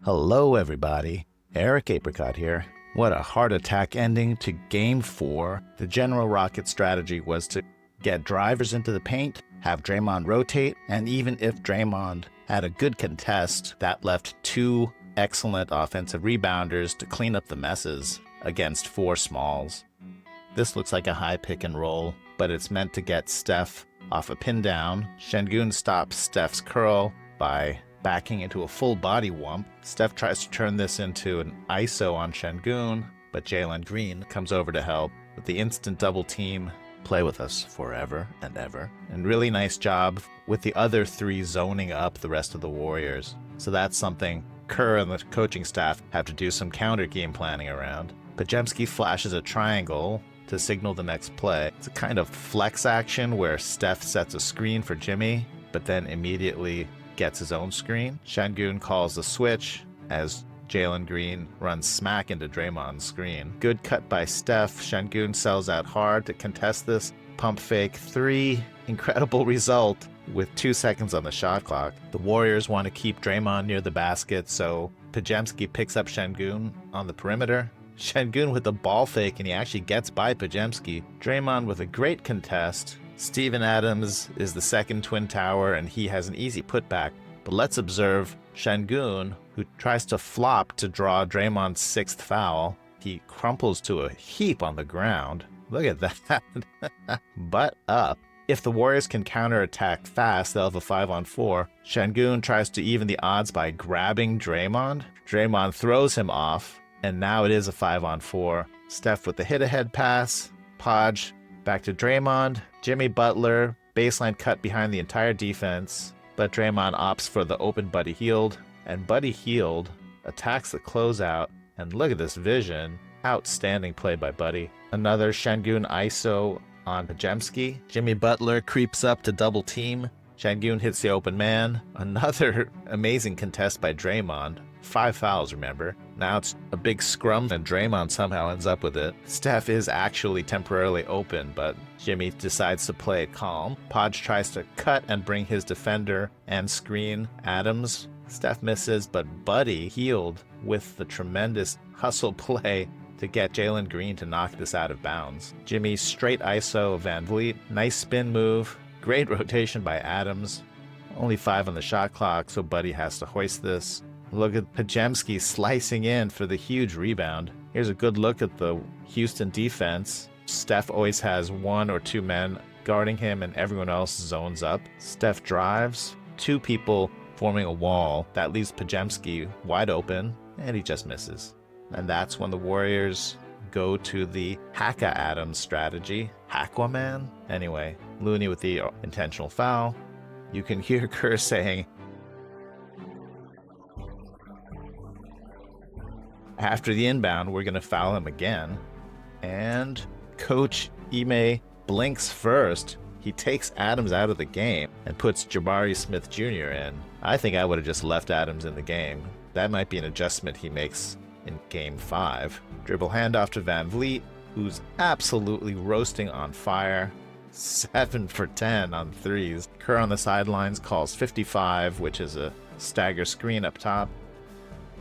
Hello everybody, Eric Apricot here. What a heart attack ending to Game 4. The general Rocket strategy was to get drivers into the paint, have Draymond rotate, and even if Draymond had a good contest, that left two excellent offensive rebounders to clean up the messes against four smalls. This looks like a high pick and roll, but it's meant to get Steph off a pin down. Şengün stops Steph's curl by backing into a full body wump. Steph tries to turn this into an ISO on Şengün, but Jalen Green comes over to help with the instant double team. Play with us forever and ever. And really nice job with the other three zoning up the rest of the Warriors. So that's something Kerr and the coaching staff have to do some counter game planning around. Podziemski flashes a triangle to signal the next play. It's a kind of flex action where Steph sets a screen for Jimmy, but then immediately gets his own screen. Şengün calls the switch as Jalen Green runs smack into Draymond's screen. Good cut by Steph. Şengün sells out hard to contest this. Pump fake three. Incredible result with 2 seconds on the shot clock. The Warriors want to keep Draymond near the basket, so Podziemski picks up Şengün on the perimeter. Şengün with the ball fake, and he actually gets by Podziemski. Draymond with a great contest. Steven Adams is the second Twin Tower, and he has an easy putback. But let's observe Şengün, who tries to flop to draw Draymond's sixth foul. He crumples to a heap on the ground. Look at that. Butt up. If the Warriors can counterattack fast, they'll have a 5-on-4. Şengün tries to even the odds by grabbing Draymond. Draymond throws him off, and now it is a 5-on-4. Steph with the hit-ahead pass. Podge back to Draymond. Jimmy Butler, baseline cut behind the entire defense, but Draymond opts for the open Buddy Hield, and Buddy Hield attacks the closeout, and look at this vision. Outstanding play by Buddy. Another Şengün ISO on Podziemski. Jimmy Butler creeps up to double team. Şengün hits the open man. Another amazing contest by Draymond. 5 fouls, remember. Now it's a big scrum, and Draymond somehow ends up with it. Steph is actually temporarily open, but Jimmy decides to play it calm. Podge tries to cut and bring his defender and screen Adams. Steph misses, but Buddy Hield with the tremendous hustle play to get Jalen Green to knock this out of bounds. Jimmy straight ISO VanVleet. Nice spin move. Great rotation by Adams. Only 5 on the shot clock, so Buddy has to hoist this. Look at Podziemski slicing in for the huge rebound. Here's a good look at the Houston defense. Steph always has 1 or 2 men guarding him, and everyone else zones up. Steph drives. 2 people forming a wall. That leaves Podziemski wide open, and he just misses. And that's when the Warriors go to the Hacka Adams strategy. Hackwaman? Anyway, Looney with the intentional foul. You can hear Kerr saying, after the inbound, we're going to foul him again. And Coach Ime blinks first. He takes Adams out of the game and puts Jabari Smith Jr. in. I think I would have just left Adams in the game. That might be an adjustment he makes in Game 5. Dribble handoff to VanVleet, who's absolutely roasting on fire. 7 for 10 on threes. Kerr on the sidelines calls 55, which is a stagger screen up top.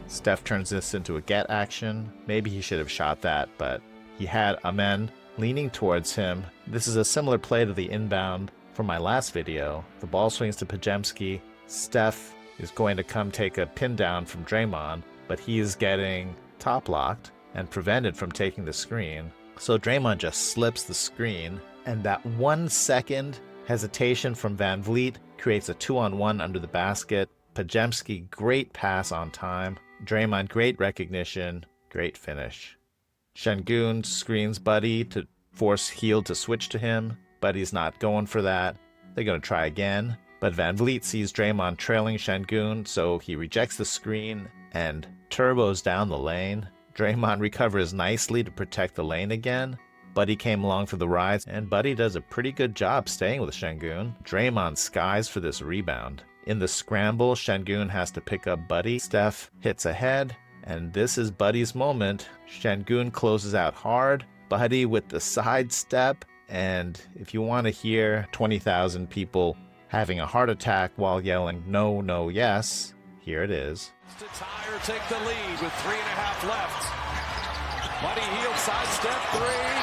Steph turns this into a get action. Maybe he should have shot that, but he had Amen leaning towards him. This is a similar play to the inbound from my last video. The ball swings to Podziemski. Steph is going to come take a pin down from Draymond, but he is getting top locked and prevented from taking the screen. So Draymond just slips the screen, and that 1 second hesitation from VanVleet creates a 2-on-1 under the basket. Podziemski, great pass on time. Draymond, great recognition, great finish. Şengün screens Buddy to force Hield to switch to him. Buddy's not going for that. They're going to try again. But VanVleet sees Draymond trailing Şengün, so he rejects the screen and turbos down the lane. Draymond recovers nicely to protect the lane again. Buddy came along for the ride, and Buddy does a pretty good job staying with Şengün. Draymond skies for this rebound. In the scramble, Şengün has to pick up Buddy. Steph hits ahead, and this is Buddy's moment. Şengün closes out hard. Buddy with the sidestep, and if you want to hear 20,000 people having a heart attack while yelling, "No, no, yes," here it is. To tie or take the lead with 3.5 left. Buddy Hield sidestep three.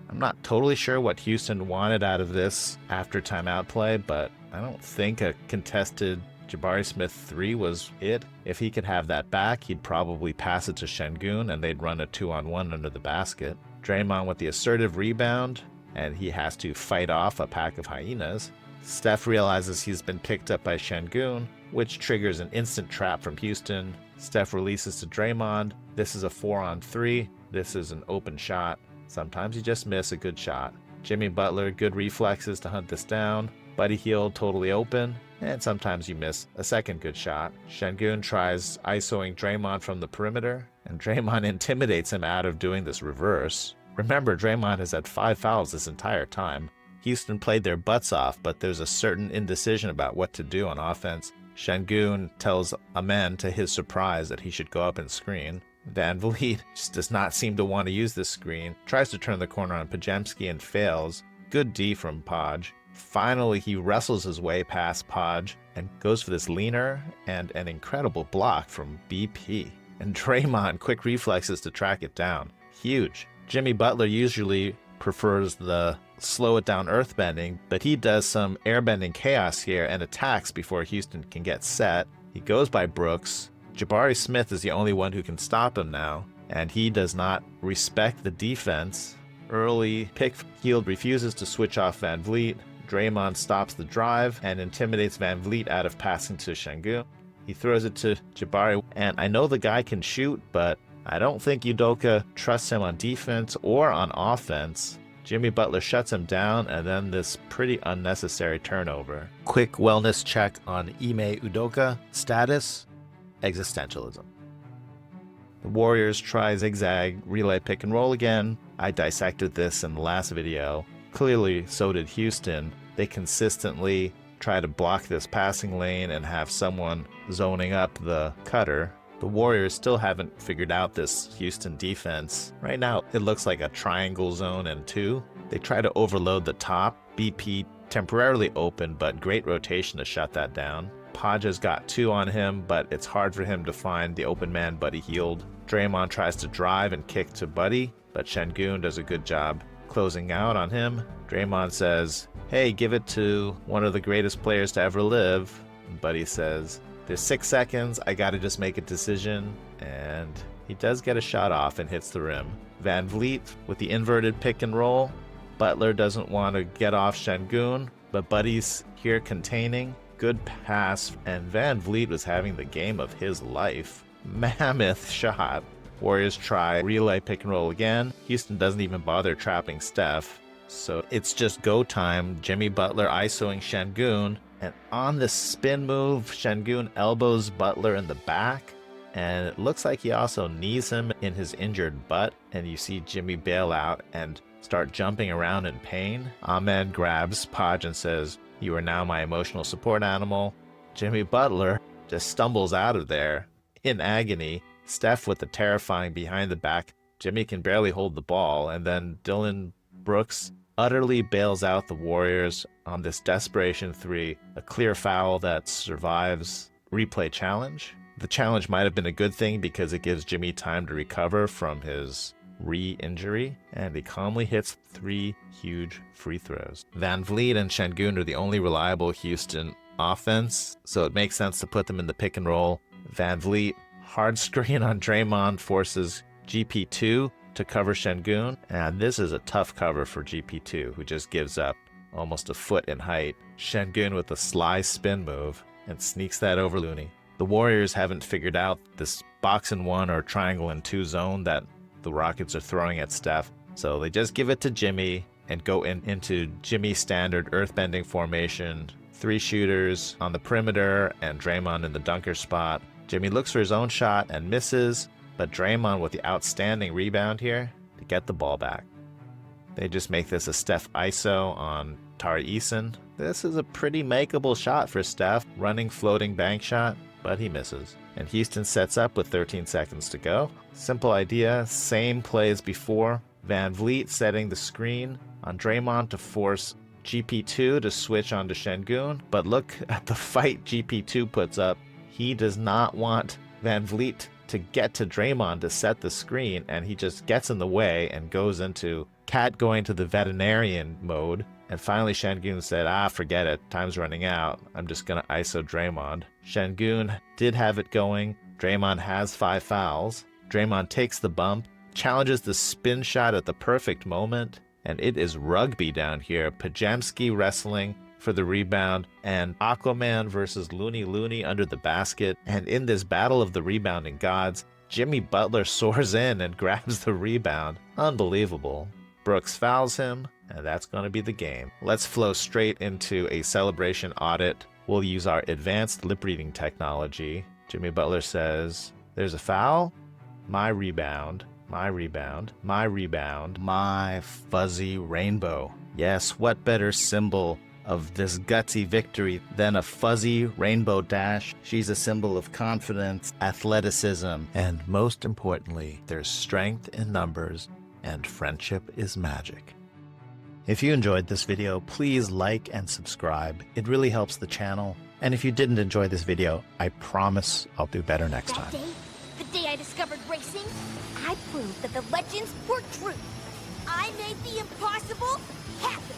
I'm not totally sure what Houston wanted out of this after timeout play, but I don't think a contested Jabari Smith 3 was it. If he could have that back, he'd probably pass it to Şengün and they'd run a 2-on-1 under the basket. Draymond with the assertive rebound, and he has to fight off a pack of hyenas. Steph realizes he's been picked up by Şengün, which triggers an instant trap from Houston. Steph releases to Draymond. This is a 4-on-3. This is an open shot. Sometimes you just miss a good shot. Jimmy Butler, good reflexes to hunt this down. Buddy Hield totally open. And sometimes you miss a second good shot. Şengün tries isoing Draymond from the perimeter, and Draymond intimidates him out of doing this reverse. Remember, Draymond has had 5 fouls this entire time. Houston played their butts off, but there's a certain indecision about what to do on offense. Şengün tells Amen, to his surprise, that he should go up and screen. VanVleet just does not seem to want to use this screen, tries to turn the corner on Podziemski and fails. Good D from Podge. Finally, he wrestles his way past Podge and goes for this leaner and an incredible block from BP. And Draymond quick reflexes to track it down. Huge. Jimmy Butler usually prefers the slow it down earthbending, but he does some airbending chaos here and attacks before Houston can get set. He goes by Brooks. Jabari Smith is the only one who can stop him now, and he does not respect the defense. Early pick, Hield refuses to switch off VanVleet. Draymond stops the drive and intimidates VanVleet out of passing to Şengün. He throws it to Jabari, and I know the guy can shoot, but I don't think Udoka trusts him on defense or on offense. Jimmy Butler shuts him down, and then this pretty unnecessary turnover. Quick wellness check on Ime Udoka. Status: existentialism. The Warriors try zigzag relay pick and roll again. I dissected this in the last video. Clearly, so did Houston. They consistently try to block this passing lane and have someone zoning up the cutter. The Warriors still haven't figured out this Houston defense. Right now, it looks like a triangle zone and 2. They try to overload the top. BP temporarily open, but great rotation to shut that down. Podge has got 2 on him, but it's hard for him to find the open man Buddy Hield. Draymond tries to drive and kick to Buddy, but Şengün does a good job closing out on him. Draymond says, "Hey, give it to one of the greatest players to ever live." And Buddy says, "There's 6 seconds, I gotta just make a decision," and he does get a shot off and hits the rim. VanVleet with the inverted pick and roll. Butler doesn't want to get off Şengün, but Buddy's here containing. Good pass, and VanVleet was having the game of his life. Mammoth shot. Warriors try relay pick and roll again. Houston doesn't even bother trapping Steph, so it's just go time. Jimmy Butler isoing Şengün. And on the spin move, Şengün elbows Butler in the back, and it looks like he also knees him in his injured butt, and you see Jimmy bail out and start jumping around in pain. Ahmed grabs Podge and says, "You are now my emotional support animal." Jimmy Butler just stumbles out of there in agony. Steph with the terrifying behind the back. Jimmy can barely hold the ball, and then Dillon Brooks utterly bails out the Warriors on this desperation 3, a clear foul that survives replay challenge. The challenge might have been a good thing because it gives Jimmy time to recover from his re-injury, and he calmly hits 3 huge free throws. VanVleet and Şengün are the only reliable Houston offense, so it makes sense to put them in the pick and roll. VanVleet, hard screen on Draymond, forces GP2 to cover Şengün, and this is a tough cover for GP2, who just gives up almost a foot in height. Şengün with a sly spin move and sneaks that over Looney. The Warriors haven't figured out this box and 1 or triangle and 2 zone that the Rockets are throwing at Steph, so they just give it to Jimmy and go into Jimmy standard earthbending formation. 3 shooters on the perimeter and Draymond in the dunker spot. Jimmy looks for his own shot and misses, but Draymond with the outstanding rebound here to get the ball back. They just make this a Steph ISO on Tari Eason. This is a pretty makeable shot for Steph, running floating bank shot, but he misses. And Houston sets up with 13 seconds to go. Simple idea, same play as before. VanVleet setting the screen on Draymond to force GP2 to switch onto Şengün, but look at the fight GP2 puts up. He does not want VanVleet to get to Draymond to set the screen, and he just gets in the way and goes into Cat going to the veterinarian mode. And finally Şengün said, forget it, time's running out. I'm just gonna ISO Draymond. Şengün did have it going. Draymond has 5 fouls. Draymond takes the bump, challenges the spin shot at the perfect moment, and it is rugby down here. Podziemski wrestling for the rebound, and Aquaman versus Looney under the basket. And in this battle of the rebounding gods, Jimmy Butler soars in and grabs the rebound. Unbelievable. Brooks fouls him, and that's going to be the game. Let's flow straight into a celebration audit. We'll use our advanced lip reading technology. Jimmy Butler says, there's a foul. My rebound, my rebound, my rebound, my fuzzy rainbow. Yes, what better symbol of this gutsy victory than a fuzzy rainbow dash? She's a symbol of confidence, athleticism, and most importantly, there's strength in numbers, and friendship is magic. If you enjoyed this video, please like and subscribe. It really helps the channel. And if you didn't enjoy this video, I promise I'll do better next time. The day I discovered racing, I proved that the legends were true. I made the impossible happen.